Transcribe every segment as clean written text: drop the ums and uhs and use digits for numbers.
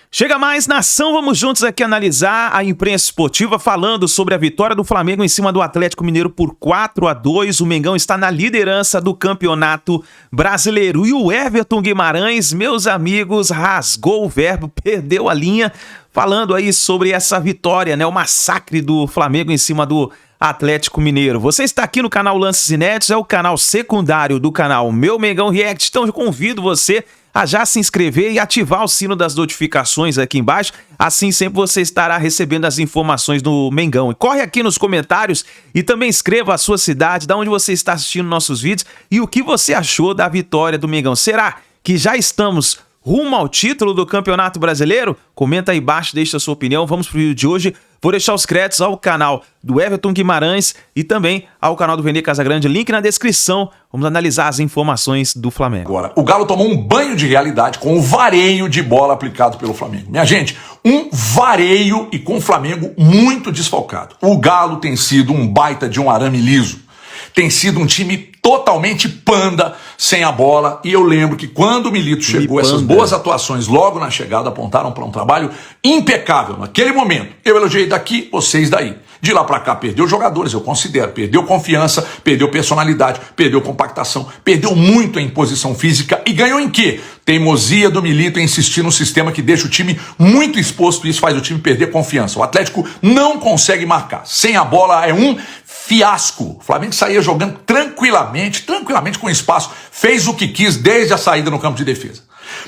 Chega mais, nação, vamos juntos aqui analisar a imprensa esportiva falando sobre a vitória do Flamengo em cima do Atlético Mineiro por 4-2. O Mengão está na liderança do Campeonato Brasileiro. E o Everton Guimarães, meus amigos, rasgou o verbo, perdeu a linha, falando aí sobre essa vitória, né? O massacre do Flamengo em cima do Atlético Mineiro. Você está aqui no canal Lances Inéditos, é o canal secundário do canal Meu Mengão React, então eu convido você a já se inscrever e ativar o sino das notificações aqui embaixo, assim sempre você estará recebendo as informações do Mengão. E corre aqui nos comentários e também escreva a sua cidade, de onde você está assistindo nossos vídeos e o que você achou da vitória do Mengão. Será que já estamos rumo ao título do Campeonato Brasileiro? Comenta aí embaixo, deixa a sua opinião. Vamos pro vídeo de hoje. Vou deixar os créditos ao canal do Everton Guimarães e também ao canal do Vene Casagrande, link na descrição. Vamos analisar as informações do Flamengo. Agora, o Galo tomou um banho de realidade com o vareio de bola aplicado pelo Flamengo. Minha gente, um vareio e com o Flamengo muito desfalcado. O Galo tem sido um baita de um arame liso. Tem sido um time totalmente panda sem a bola. E eu lembro que quando o Milito chegou, essas boas atuações logo na chegada apontaram para um trabalho impecável. Naquele momento, eu elogiei daqui, vocês daí. De lá para cá, perdeu jogadores, eu considero. Perdeu confiança, perdeu personalidade, perdeu compactação, perdeu muito em posição física e ganhou em quê? Teimosia do Milito em insistir num sistema que deixa o time muito exposto e isso faz o time perder confiança. O Atlético não consegue marcar. Sem a bola é um fiasco. O Flamengo saía jogando tranquilamente com espaço, fez o que quis desde a saída no campo de defesa.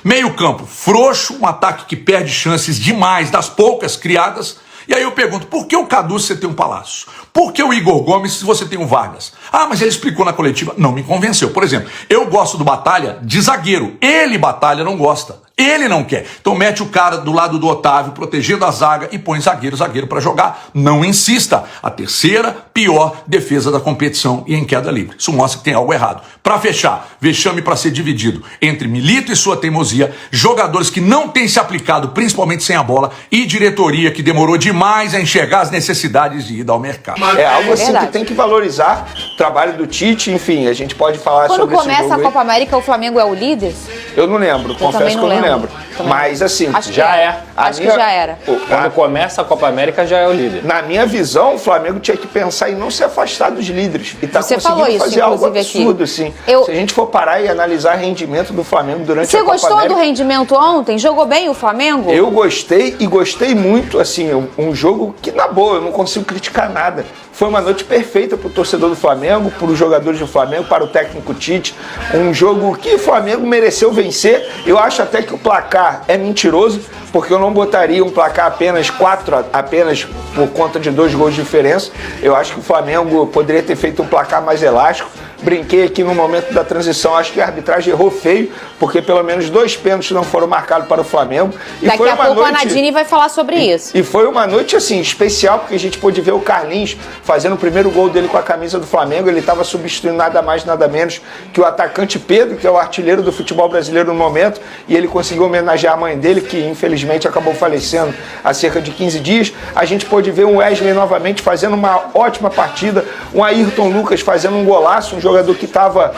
Meio campo frouxo, um ataque que perde chances demais das poucas criadas. E aí eu pergunto, por que o Cadu se você tem um Palácio? Por que o Igor Gomes se você tem um Vargas? Ah, mas ele explicou na coletiva, não me convenceu. Por exemplo, eu gosto do Batalha de zagueiro, ele Batalha não gosta. Ele não quer. Então mete o cara do lado do Otávio, protegendo a zaga e põe zagueiro para jogar. Não insista. A terceira pior defesa da competição e em queda livre. Isso mostra que tem algo errado. Para fechar, vexame para ser dividido entre Milito e sua teimosia, jogadores que não têm se aplicado, principalmente sem a bola, e diretoria que demorou demais a enxergar as necessidades de ir ao mercado. É algo assim que tem que valorizar o trabalho do Tite, enfim, a gente pode falar Quando sobre esse jogo. Quando começa a Copa América, o Flamengo é o líder? Eu não lembro, confesso que eu não lembro. Mas assim, acho já é. Acho que já era. Quando começa a Copa América já é o líder. Na minha visão, o Flamengo tinha que pensar em não se afastar dos líderes. E tá Você falou isso, fazer algo absurdo, aqui. assim. Se a gente for parar e analisar o rendimento do Flamengo durante a Copa América... Você gostou do rendimento ontem? Jogou bem o Flamengo? Eu gostei e gostei muito, assim, um jogo que, na boa, eu não consigo criticar nada. Foi uma noite perfeita para o torcedor do Flamengo, para os jogadores do Flamengo, para o técnico Tite. Um jogo que o Flamengo mereceu vencer. Eu acho até que o placar é mentiroso, porque eu não botaria um placar apenas por conta de 2 gols de diferença. Eu acho que o Flamengo poderia ter feito um placar mais elástico. Brinquei aqui no momento da transição, acho que a arbitragem errou feio, porque pelo menos 2 pênaltis não foram marcados para o Flamengo. E daqui a pouco a Nadine vai falar sobre isso. E foi uma noite, assim, especial, porque a gente pôde ver o Carlinhos fazendo o primeiro gol dele com a camisa do Flamengo. Ele estava substituindo nada mais, nada menos que o atacante Pedro, que é o artilheiro do futebol brasileiro no momento, e ele conseguiu homenagear a mãe dele, que infelizmente acabou falecendo há cerca de 15 dias. A gente pôde ver o Wesley novamente fazendo uma ótima partida, um Ayrton Lucas fazendo um golaço, um jogador que estava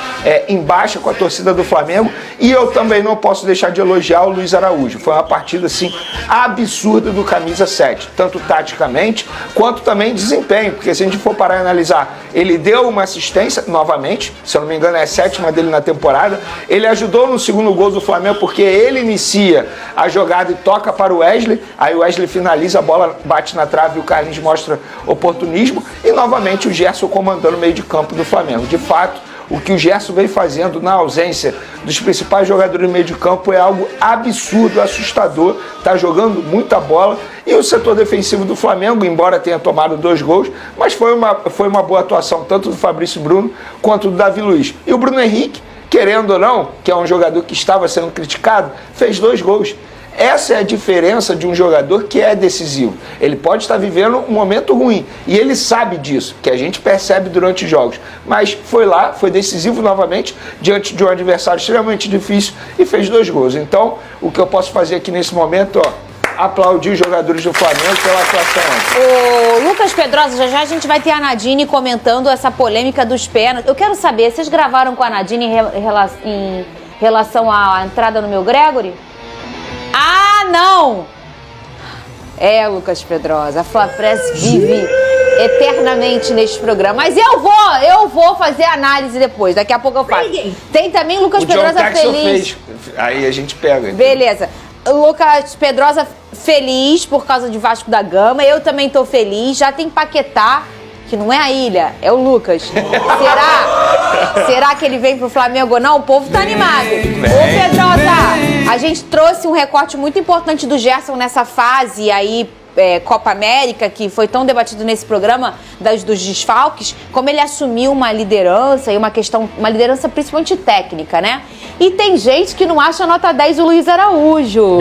em baixa com a torcida do Flamengo, e eu também não posso deixar de elogiar o Luiz Araújo. Foi uma partida assim absurda do camisa 7, tanto taticamente quanto também desempenho, porque se a gente for parar e analisar, ele deu uma assistência novamente, se eu não me engano é a 7ª dele na temporada, ele ajudou no segundo gol do Flamengo porque ele inicia a jogada e toca para o Wesley, aí o Wesley finaliza, a bola bate na trave e o Carlinhos mostra oportunismo, e novamente o Gerson comandando o meio de campo do Flamengo. De fato, o que o Gerson vem fazendo na ausência dos principais jogadores do meio de campo é algo absurdo, assustador, está jogando muita bola. E o setor defensivo do Flamengo, embora tenha tomado 2 gols, mas foi uma boa atuação tanto do Fabrício Bruno quanto do Davi Luiz. E o Bruno Henrique, querendo ou não, que é um jogador que estava sendo criticado, fez 2 gols. Essa é a diferença de um jogador que é decisivo. Ele pode estar vivendo um momento ruim e ele sabe disso, que a gente percebe durante os jogos. Mas foi lá, foi decisivo novamente, diante de um adversário extremamente difícil e fez 2 gols. Então, o que eu posso fazer aqui nesse momento, aplaudir os jogadores do Flamengo pela atuação. Ô, Lucas Pedrosa, já a gente vai ter a Nadine comentando essa polêmica dos pênaltis. Eu quero saber, vocês gravaram com a Nadine em relação à entrada no meu Gregory? Ah, não! não? Lucas Pedrosa, a Fla-Press vive eternamente neste programa. Mas eu vou fazer análise depois. Daqui a pouco eu faço. Tem também Lucas Pedrosa feliz. Aí a gente pega. Beleza. Lucas Pedrosa feliz por causa de Vasco da Gama. Eu também tô feliz. Já tem Paquetá, que não é a Ilha, é o Lucas. Será que ele vem pro Flamengo ou não? O povo tá animado. Ô, Pedrosa, a gente trouxe um recorte muito importante do Gerson nessa fase aí, Copa América, que foi tão debatido nesse programa dos desfalques, como ele assumiu uma liderança, e uma liderança principalmente técnica, né? E tem gente que não acha nota 10 o Luiz Araújo.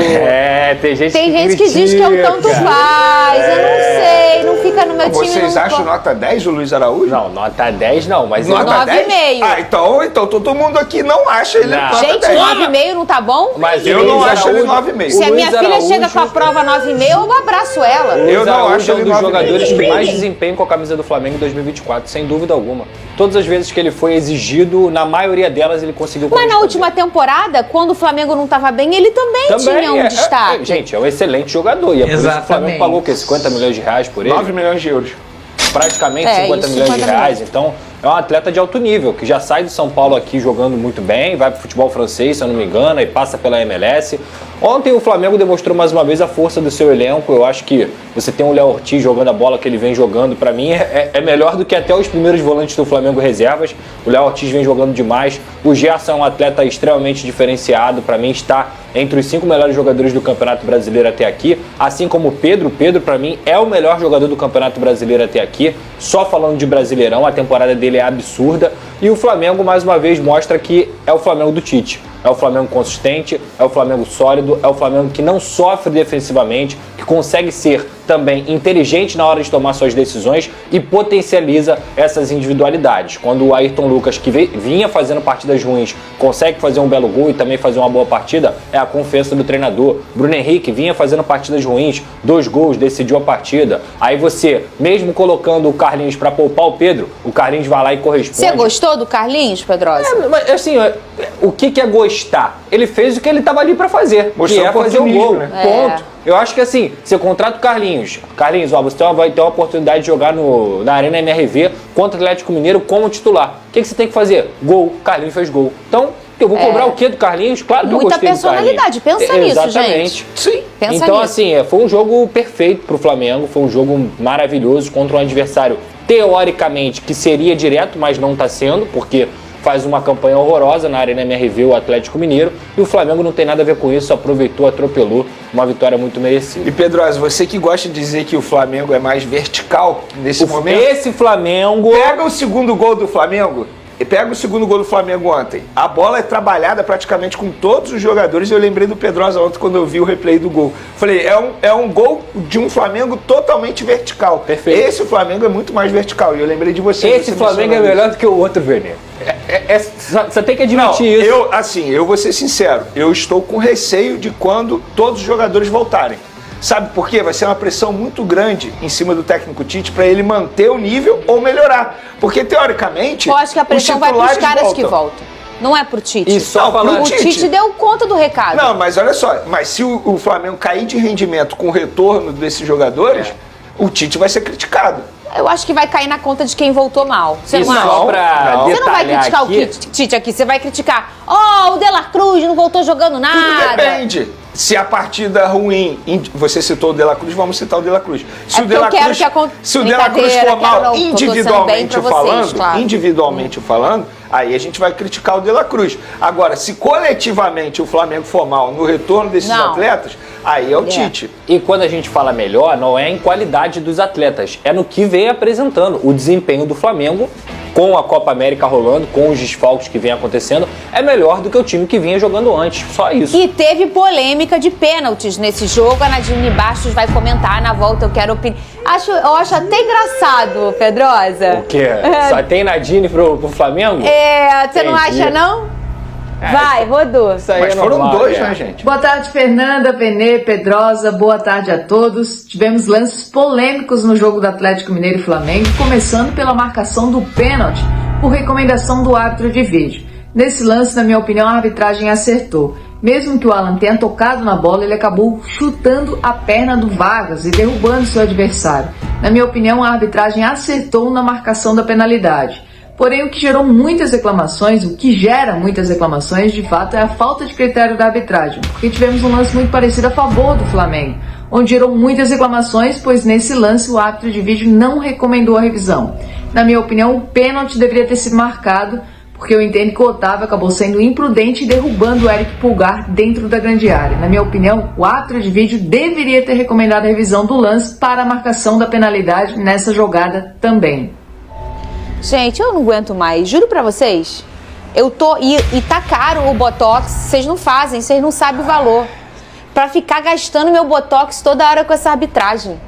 Tem gente que diz que é um tanto faz. Eu não sei, não fica no meu time. Vocês acham nota 10 o Luiz Araújo? Não, nota 10 não, mas... Nota 9,5. Ah, então todo mundo aqui não acha ele nota 10. Gente, 9,5 não tá bom? Mas eu não acho ele 9,5. Se a minha filha chega com a prova 9,5, eu abraço ela. Eu não acho ele um dos jogadores que mais desempenham com a camisa do Flamengo em 2024, sem dúvida alguma. Todas as vezes que ele foi exigido, na maioria delas ele conseguiu corresponder. Mas na última temporada, quando o Flamengo não estava bem, ele também tinha um destaque. Gente, é um excelente jogador. E é por isso que o Flamengo pagou o quê? 50 milhões de reais por ele? 9 milhões de euros. Praticamente 50 milhões de reais. Então, é um atleta de alto nível, que já sai do São Paulo aqui jogando muito bem, vai pro futebol francês, se eu não me engano, e passa pela MLS. Ontem o Flamengo demonstrou mais uma vez a força do seu elenco. Eu acho que você tem o Léo Ortiz jogando a bola que ele vem jogando, pra mim é melhor do que até os primeiros volantes do Flamengo reservas. O Léo Ortiz vem jogando demais. O Gerson é um atleta extremamente diferenciado, pra mim está entre os 5 melhores jogadores do Campeonato Brasileiro até aqui, assim como o Pedro. O Pedro, pra mim, é o melhor jogador do Campeonato Brasileiro até aqui. Só falando de Brasileirão, a temporada dele é absurda. E o Flamengo, mais uma vez, mostra que é o Flamengo do Tite. É o Flamengo consistente, é o Flamengo sólido, é o Flamengo que não sofre defensivamente, que consegue ser também inteligente na hora de tomar suas decisões e potencializa essas individualidades. Quando o Ayrton Lucas, que vinha fazendo partidas ruins, consegue fazer um belo gol e também fazer uma boa partida, é a confiança do treinador. Bruno Henrique vinha fazendo partidas ruins, 2 gols, decidiu a partida. Aí você, mesmo colocando o Carlinhos para poupar o Pedro, o Carlinhos vai lá e corresponde. Você gostou do Carlinhos, Pedrosa? Mas assim, o que é gostar? Ele fez o que ele estava ali para fazer, mostrou que é fazer o gol, né? ponto. Eu acho que assim, você contrata o Carlinhos, você vai ter uma oportunidade de jogar na Arena MRV contra o Atlético Mineiro como titular. O que você tem que fazer? Gol, Carlinhos fez gol. Então, eu vou cobrar o quê do Carlinhos? Claro que eu gostei do Carlinhos. Muita personalidade, pensa nisso, Exatamente. gente. Sim. Pensa então, nisso. assim, foi um jogo perfeito pro Flamengo, foi um jogo maravilhoso contra um adversário, teoricamente, que seria direto, mas não está sendo, porque faz uma campanha horrorosa na Arena MRV, o Atlético Mineiro, e o Flamengo não tem nada a ver com isso, aproveitou, atropelou, uma vitória muito merecida. E Pedrosa, você que gosta de dizer que o Flamengo é mais vertical nesse momento... Esse Flamengo... Pega o segundo gol do Flamengo... Pega o segundo gol do Flamengo ontem. A bola é trabalhada praticamente com todos os jogadores. Eu lembrei do Pedrosa ontem quando eu vi o replay do gol. Falei, é um gol de um Flamengo totalmente vertical. Perfeito. Esse Flamengo é muito mais vertical. E eu lembrei de você. Esse Flamengo é melhor do que o outro, Vernê. Você tem que admitir isso. Eu vou ser sincero. Eu estou com receio de quando todos os jogadores voltarem. Sabe por quê? Vai ser uma pressão muito grande em cima do técnico Tite para ele manter o nível ou melhorar. Porque, teoricamente, eu acho que a pressão vai para os caras que voltam. Não é pro Tite. E só o Tite deu conta do recado. Não, mas olha só. Mas se o Flamengo cair de rendimento com o retorno desses jogadores, o Tite vai ser criticado. Eu acho que vai cair na conta de quem voltou mal. Você não acha? Você não vai criticar aqui o Tite aqui, você vai criticar. O De La Cruz não voltou jogando nada. Tudo depende. Se a partida ruim, você citou o De La Cruz, vamos citar o De La Cruz. Se o De La Cruz for mal individualmente falando, aí a gente vai criticar o De La Cruz. Agora, se coletivamente o Flamengo for mal no retorno desses atletas, aí é o Tite. E quando a gente fala melhor, não é em qualidade dos atletas, é no que vem apresentando. O desempenho do Flamengo, com a Copa América rolando, com os desfalques que vem acontecendo, é melhor do que o time que vinha jogando antes. Só isso. E teve polêmica de pênaltis nesse jogo. A Nadine Bastos vai comentar na volta. Eu quero opinar. Eu acho até engraçado, Pedrosa. O quê? Só tem Nadine pro Flamengo? Você não acha, não? Vai, rodou. Mas foram dois, né, gente? Boa tarde, Fernanda, Benê, Pedrosa. Boa tarde a todos. Tivemos lances polêmicos no jogo do Atlético Mineiro e Flamengo, começando pela marcação do pênalti por recomendação do árbitro de vídeo. Nesse lance, na minha opinião, a arbitragem acertou. Mesmo que o Alan tenha tocado na bola, ele acabou chutando a perna do Vargas e derrubando seu adversário. Na minha opinião, a arbitragem acertou na marcação da penalidade. Porém, o que gera muitas reclamações, de fato, é a falta de critério da arbitragem, porque tivemos um lance muito parecido a favor do Flamengo, onde gerou muitas reclamações, pois nesse lance o árbitro de vídeo não recomendou a revisão. Na minha opinião, o pênalti deveria ter sido marcado, porque eu entendo que o Otávio acabou sendo imprudente e derrubando o Eric Pulgar dentro da grande área. Na minha opinião, o árbitro de vídeo deveria ter recomendado a revisão do lance para a marcação da penalidade nessa jogada também. Gente, eu não aguento mais, juro pra vocês. E tá caro o Botox, vocês não fazem, vocês não sabem o valor. Pra ficar gastando meu Botox toda hora com essa arbitragem.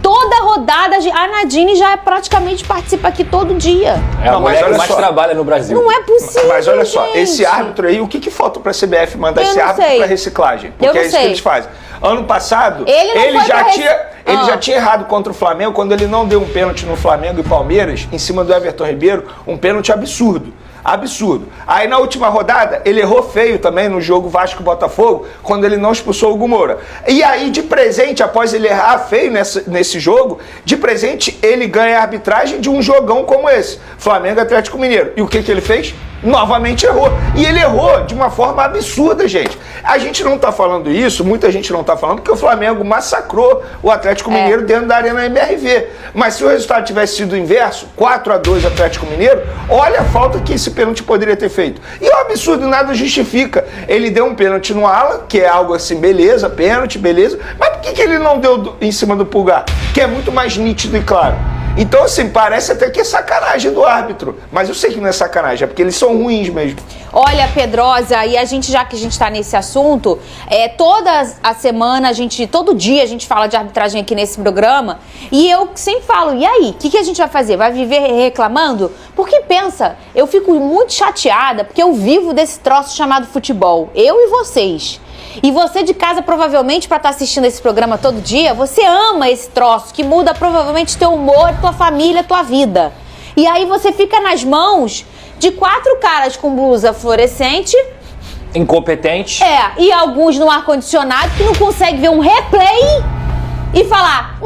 Toda rodada, a Nadine já praticamente participa aqui todo dia. É a mulher que mais trabalha no Brasil. Não é possível, Mas olha só, gente. Esse árbitro aí, o que falta pra CBF mandar esse árbitro pra reciclagem? Eu Porque não é isso sei. que eles fazem. Ano passado, Ele já tinha errado contra o Flamengo quando ele não deu um pênalti no Flamengo e Palmeiras, em cima do Everton Ribeiro, um pênalti absurdo. Absurdo. Aí na última rodada, ele errou feio também no jogo Vasco-Botafogo, quando ele não expulsou o Hugo Moura. E aí, de presente, após ele errar feio nesse jogo, de presente, ele ganha a arbitragem de um jogão como esse, Flamengo Atlético Mineiro. E o que ele fez? Novamente errou. E ele errou de uma forma absurda, gente. A gente não tá falando isso, muita gente não tá falando, porque o Flamengo massacrou o Atlético Mineiro dentro da Arena MRV. Mas se o resultado tivesse sido o inverso, 4-2 Atlético Mineiro, olha a falta que esse pênalti poderia ter feito. E o absurdo nada justifica. Ele deu um pênalti no Alan, que é algo assim, beleza, pênalti, beleza. Mas por que ele não deu em cima do Pulgar? Que é muito mais nítido e claro. Então, assim, parece até que é sacanagem do árbitro. Mas eu sei que não é sacanagem, é porque eles são ruins mesmo. Olha, Pedrosa, e já que a gente tá nesse assunto, toda a semana, todo dia a gente fala de arbitragem aqui nesse programa, e eu sempre falo, e aí, o que a gente vai fazer? Vai viver reclamando? Porque pensa, eu fico muito chateada, porque eu vivo desse troço chamado futebol, eu e vocês. E você de casa, provavelmente, para estar assistindo esse programa todo dia, você ama esse troço que muda provavelmente teu humor, tua família, tua vida. E aí você fica nas mãos de 4 caras com blusa fluorescente. Incompetente. E alguns no ar-condicionado que não conseguem ver um replay e falar,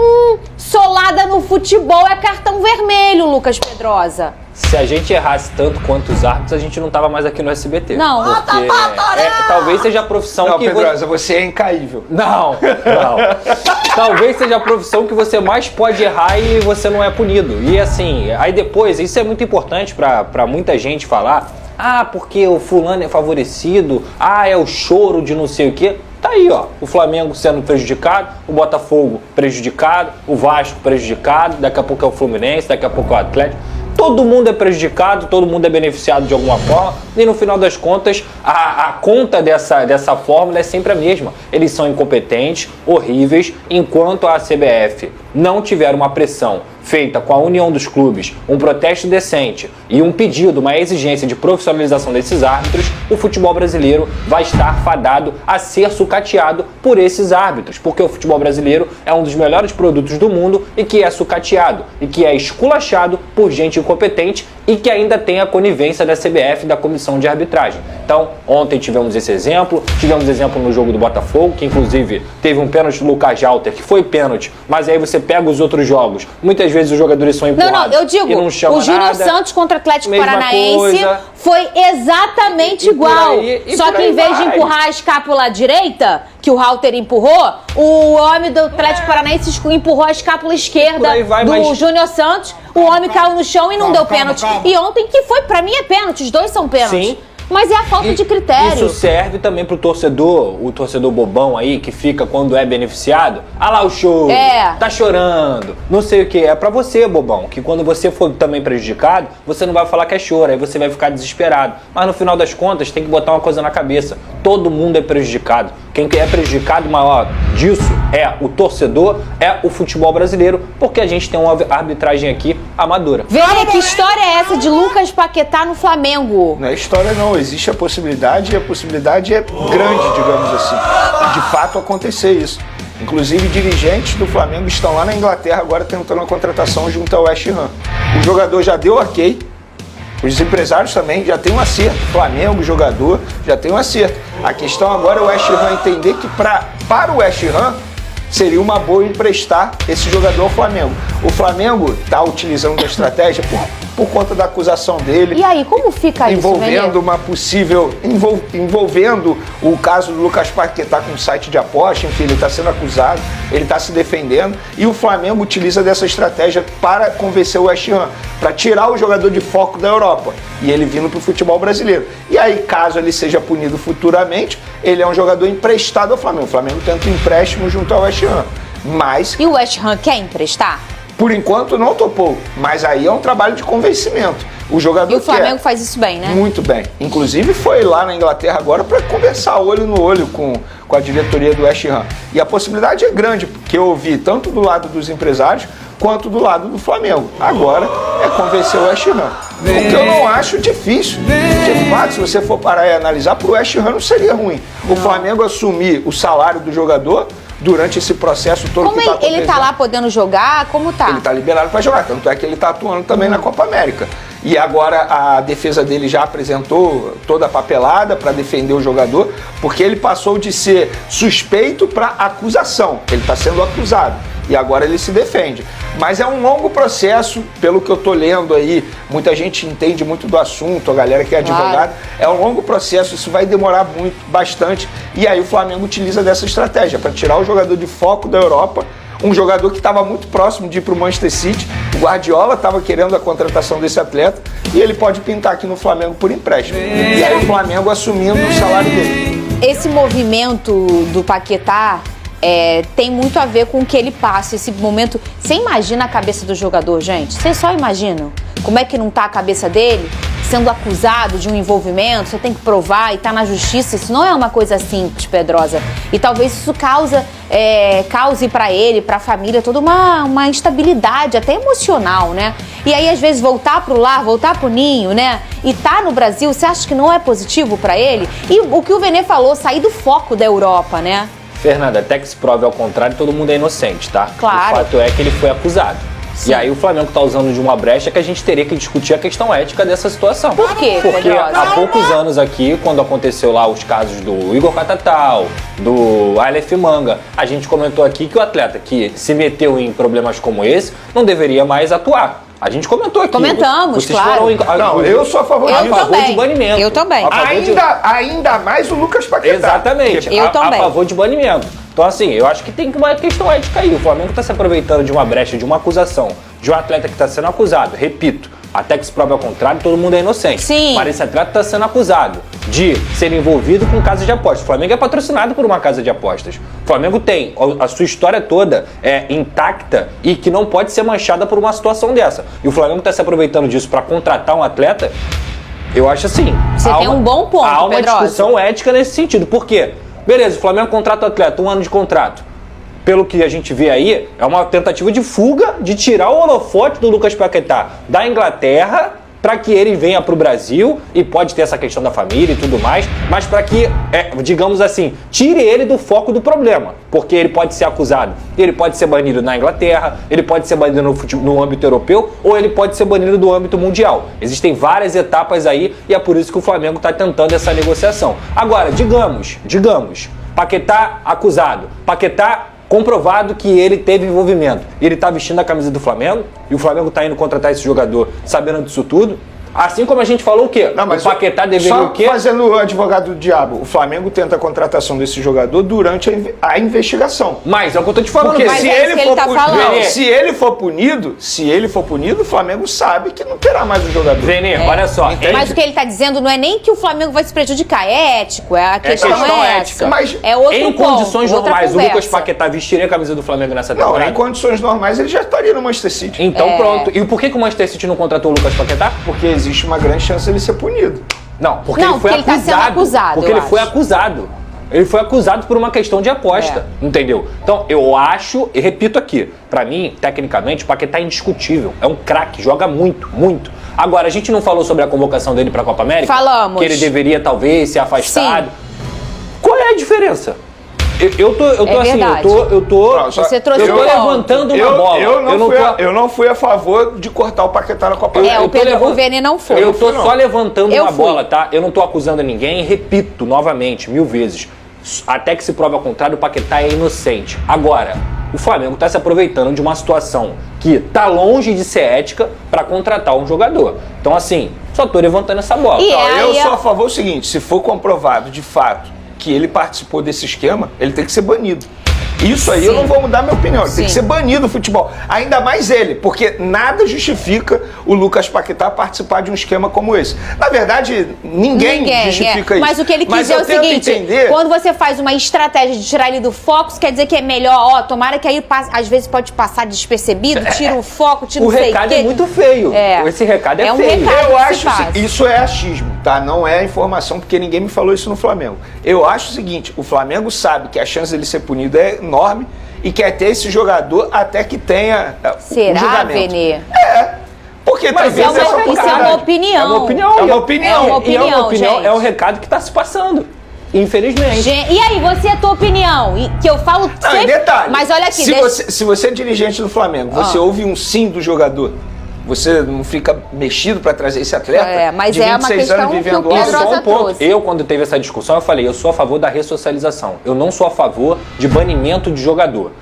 solada no futebol é cartão vermelho, Lucas Pedrosa. Se a gente errasse tanto quanto os árbitros, a gente não tava mais aqui no SBT. Não. Porque talvez seja a profissão Não, que... Pedrosa, você é incaível. Não. Talvez seja a profissão que você mais pode errar e você não é punido. E assim, aí depois, isso é muito importante pra muita gente falar, porque o fulano é favorecido, é o choro de não sei o quê. Tá aí, ó, o Flamengo sendo prejudicado, o Botafogo prejudicado, o Vasco prejudicado, daqui a pouco é o Fluminense, daqui a pouco é o Atlético. Todo mundo é prejudicado, todo mundo é beneficiado de alguma forma e no final das contas a conta dessa fórmula é sempre a mesma. Eles são incompetentes, horríveis, enquanto a CBF não tiver uma pressão feita com a união dos clubes, um protesto decente e um pedido, uma exigência de profissionalização desses árbitros, o futebol brasileiro vai estar fadado a ser sucateado por esses árbitros, porque o futebol brasileiro é um dos melhores produtos do mundo e que é sucateado, e que é esculachado por gente incompetente e que ainda tem a conivência da CBF e da comissão de arbitragem. Então, ontem tivemos esse exemplo, no jogo do Botafogo, que inclusive teve um pênalti do Lucas Jalter, que foi pênalti, mas aí você pega os outros jogos, muitas vezes os jogadores são empurrados. Eu digo, e não chama o Júnior nada. Santos contra o Atlético Mesma Paranaense coisa. foi exatamente igual. Só que em vez de empurrar a escápula direita, que o Halter empurrou, o homem do Atlético Paranaense empurrou a escápula esquerda do Júnior Santos, o homem caiu no chão e não deu pênalti. E ontem, que foi, pra mim é pênalti, os dois são pênaltis. Sim. Mas é a falta de critério. Isso serve também pro torcedor, o torcedor bobão aí, que fica quando é beneficiado. Lá o show, tá chorando, não sei o que. É pra você, bobão, que quando você for também prejudicado, você não vai falar que é choro, aí você vai ficar desesperado. Mas no final das contas, tem que botar uma coisa na cabeça. Todo mundo é prejudicado. Quem é prejudicado maior disso é o torcedor, é o futebol brasileiro, porque a gente tem uma arbitragem aqui amadora. Vênia, que história é essa de Lucas Paquetá no Flamengo? Não é história não, existe a possibilidade e a possibilidade é grande, digamos assim, de fato acontecer isso. Inclusive dirigentes do Flamengo estão lá na Inglaterra agora tentando a contratação junto ao West Ham. O jogador já deu ok, Os empresários também já tem um acerto. Flamengo, jogador, já tem um acerto. A questão agora é o West Ham entender que para o West Ham seria uma boa emprestar esse jogador ao Flamengo. O Flamengo está utilizando a estratégia por conta da acusação dele. E aí, como fica envolvendo isso, uma possível... envolvendo o caso do Lucas Paquetá com um site de aposta, enfim, ele está sendo acusado, ele está se defendendo, e o Flamengo utiliza dessa estratégia para convencer o West Ham, para tirar o jogador de foco da Europa, e ele vindo para o futebol brasileiro. E aí, caso ele seja punido futuramente, ele é um jogador emprestado ao Flamengo. O Flamengo tenta um empréstimo junto ao West Ham. Mas... E o West Ham quer emprestar? Por enquanto não topou, mas aí é um trabalho de convencimento. O jogador e o Flamengo faz isso bem, né? Muito bem. Inclusive foi lá na Inglaterra agora para conversar olho no olho com a diretoria do West Ham. E a possibilidade é grande, porque eu ouvi tanto do lado dos empresários quanto do lado do Flamengo. Agora é convencer o West Ham. O que eu não acho difícil. De fato, se você for parar e analisar, para o West Ham não seria ruim. O Flamengo assumir o salário do jogador durante esse processo todo. Como que está acontecendo. Ele tá lá podendo jogar? Como tá? Ele tá liberado para jogar, tanto é que ele tá atuando também na Copa América. E agora a defesa dele já apresentou toda a papelada para defender o jogador, porque ele passou de ser suspeito para acusação. Ele está sendo acusado e agora ele se defende. Mas é um longo processo, pelo que eu tô lendo aí, muita gente entende muito do assunto, a galera que é advogada, é um longo processo, isso vai demorar bastante, e aí o Flamengo utiliza dessa estratégia para tirar o jogador de foco da Europa, um jogador que estava muito próximo de ir para o Manchester City. O Guardiola estava querendo a contratação desse atleta e ele pode pintar aqui no Flamengo por empréstimo. E aí o Flamengo assumindo o salário dele. Esse movimento do Paquetá tem muito a ver com o que ele passa, esse momento. Você imagina a cabeça do jogador, gente? Vocês só imaginam como é que não tá a cabeça dele? Sendo acusado de um envolvimento, você tem que provar e tá na justiça. Isso não é uma coisa simples, Pedrosa. E talvez isso cause para ele, para a família, toda uma instabilidade, até emocional, né? E aí, às vezes, voltar pro lar, voltar pro ninho, né? E tá no Brasil, você acha que não é positivo para ele? E o que o Vene falou, sair do foco da Europa, né? Fernanda, até que se prove ao contrário, todo mundo é inocente, tá? Claro. O fato é que ele foi acusado. Sim. E aí o Flamengo está usando de uma brecha que a gente teria que discutir a questão ética dessa situação. Por quê, Porque Pedrosa? há poucos anos aqui, quando aconteceu lá os casos do Igor Catatal, do Aleph Manga, a gente comentou aqui que o atleta que se meteu em problemas como esse não deveria mais atuar. A gente comentou aqui. Comentamos, Vocês claro. Não, eu sou a favor disso. Eu a favor também. de banimento. Eu também. A favor de- Ainda mais o Lucas Paquetá. Exatamente. Eu também. A favor de banimento. Então, assim, eu acho que tem uma questão ética aí. O Flamengo está se aproveitando de uma brecha, de uma acusação, de um atleta que está sendo acusado. Repito, até que se prove ao contrário, todo mundo é inocente. Sim. Mas esse atleta está sendo acusado de ser envolvido com casa de apostas. O Flamengo é patrocinado por uma casa de apostas. O Flamengo tem a sua história toda intacta e que não pode ser manchada por uma situação dessa. E o Flamengo está se aproveitando disso para contratar um atleta. Eu acho assim. Você tem um bom ponto, Há uma Pedrosa. discussão ética nesse sentido. Por quê? Beleza, o Flamengo contrata o atleta, 1 ano de contrato. Pelo que a gente vê aí, é uma tentativa de fuga, de tirar o holofote do Lucas Paquetá da Inglaterra para que ele venha para o Brasil, e pode ter essa questão da família e tudo mais, mas para que, digamos assim, tire ele do foco do problema, porque ele pode ser acusado, ele pode ser banido na Inglaterra, ele pode ser banido no âmbito europeu, ou ele pode ser banido do âmbito mundial. Existem várias etapas aí, e é por isso que o Flamengo está tentando essa negociação. Agora, digamos, Paquetá acusado, Paquetá comprovado que ele teve envolvimento. Ele tá vestindo a camisa do Flamengo e o Flamengo tá indo contratar esse jogador sabendo disso tudo. Assim como a gente falou o quê? Não, mas o Paquetá deveria só o quê? fazendo o advogado do diabo, o Flamengo tenta a contratação desse jogador durante a investigação. Mas é o que eu tô te falando. Porque Mas se é isso ele que ele for tá falando. Não, se ele for punido, o Flamengo sabe que não terá mais o jogador. Vene, olha só. Mas o que ele tá dizendo não é nem que o Flamengo vai se prejudicar, é ético, a questão questão é ética. essa. Mas é outro em ponto, condições outra normais, o conversa. Lucas Paquetá vestiria a camisa do Flamengo nessa Não, temporada? em condições normais ele já estaria no Manchester City. Então pronto. E por que o Manchester City não contratou o Lucas Paquetá? Porque existe uma grande chance de ele ser punido. Não, porque Não, ele foi porque ele tá sendo acusado. acusado, Porque eu ele foi acho. acusado. Ele foi acusado por uma questão de aposta, entendeu? Então, eu acho, e repito aqui, pra mim, tecnicamente, o Paquetá é indiscutível. É um craque, joga muito, muito. Agora, a gente não falou sobre a convocação dele pra Copa América? Falamos. Que ele deveria, talvez, ser afastado. Sim. Qual é a diferença? Eu tô assim, verdade. eu tô Você trouxe eu tô um ponto. levantando uma bola. Eu não fui a favor de cortar o Paquetá na Copa América. O Vene não foi. Eu tô só levantando uma fui. bola, tá? Eu não tô acusando ninguém, repito novamente, 1000 vezes. Até que se prove ao contrário, o Paquetá é inocente. Agora, o Flamengo tá se aproveitando de uma situação que tá longe de ser ética pra contratar um jogador. Então, assim, só tô levantando essa bola. Eu sou a favor do seguinte, se for comprovado de fato que ele participou desse esquema, ele tem que ser banido. Isso aí eu não vou mudar minha opinião, ele tem que ser banido do futebol. Ainda mais ele, porque nada justifica o Lucas Paquetá participar de um esquema como esse. Na verdade, ninguém justifica isso. Mas o que ele quis dizer é o seguinte, quando você faz uma estratégia de tirar ele do foco, isso quer dizer que é melhor, tomara que aí às vezes pode passar despercebido, tira o foco, tira o recado é muito feio. Esse recado é feio. Eu acho isso é achismo, tá? Não é informação, porque ninguém me falou isso no Flamengo. Eu acho o seguinte, o Flamengo sabe que a chance dele ser punido é enorme e quer ter esse jogador até que tenha o julgamento. Vene? Porque mas isso é uma opinião. É uma opinião. É uma opinião. É o recado que está se passando. Infelizmente. E aí, você é a tua opinião? Que eu falo sempre. Não, detalhe. Mas olha aqui. Se você é dirigente do Flamengo, você ouve um sim do jogador. Você não fica mexido para trazer esse atleta mas de 26 anos vivendo lá? Só um ponto. Eu, quando teve essa discussão, eu falei, eu sou a favor da ressocialização. Eu não sou a favor de banimento de jogador.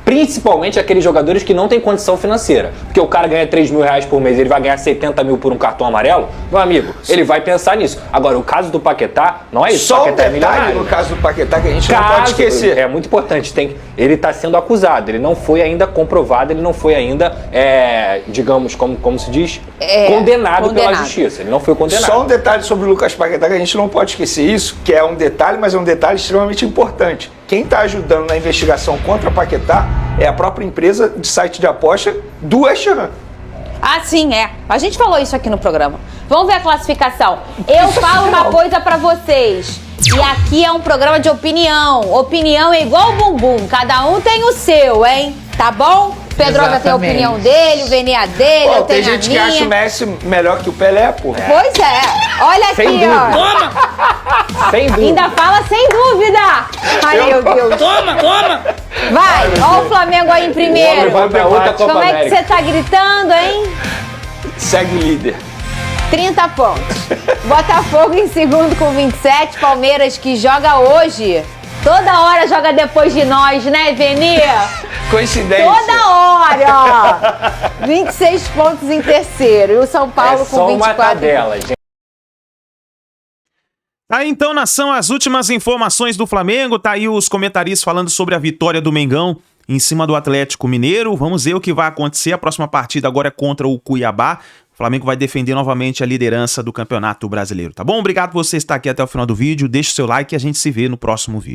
Principalmente aqueles jogadores que não têm condição financeira. Porque o cara ganha 3 mil reais por mês, ele vai ganhar 70 mil por um cartão amarelo? Meu amigo, ele vai pensar nisso. Agora, o caso do Paquetá, não é isso. Só um detalhe no caso do Paquetá que a gente não pode esquecer. É muito importante. Ele está sendo acusado, ele não foi ainda comprovado, ele não foi ainda, digamos, como se diz, condenado pela justiça. Ele não foi condenado. Só um detalhe sobre o Lucas Paquetá que a gente não pode esquecer isso, que é um detalhe, mas é um detalhe extremamente importante. Quem está ajudando na investigação contra a Paquetá é a própria empresa de site de aposta do West Ham. Ah, sim, é. A gente falou isso aqui no programa. Vamos ver a classificação. Eu falo uma coisa pra vocês. E aqui é um programa de opinião. Opinião é igual o bumbum. Cada um tem o seu, hein? Tá bom? Pedrosa tem a opinião dele, o Vene a dele, eu tenho a minha. Tem gente que acha o Messi melhor que o Pelé, pô. Pois é. Olha aqui, sem dúvida. ó. Toma! Sem dúvida. Ainda fala sem dúvida. Ai, meu Deus. Toma! Vai, ó o Flamengo aí em primeiro. Vai pra outra Copa Como é que você tá gritando, hein? Segue líder. 30 pontos. Botafogo em segundo com 27. Palmeiras que joga hoje. Toda hora joga depois de nós, né, Vene? Coincidência. Toda hora. 26 pontos em terceiro. E o São Paulo com 24. Uma tabela, gente. Aí então, nação, as últimas informações do Flamengo. Tá aí os comentaristas falando sobre a vitória do Mengão em cima do Atlético Mineiro. Vamos ver o que vai acontecer. A próxima partida agora é contra o Cuiabá. O Flamengo vai defender novamente a liderança do Campeonato Brasileiro, tá bom? Obrigado por você estar aqui até o final do vídeo. Deixe o seu like e a gente se vê no próximo vídeo.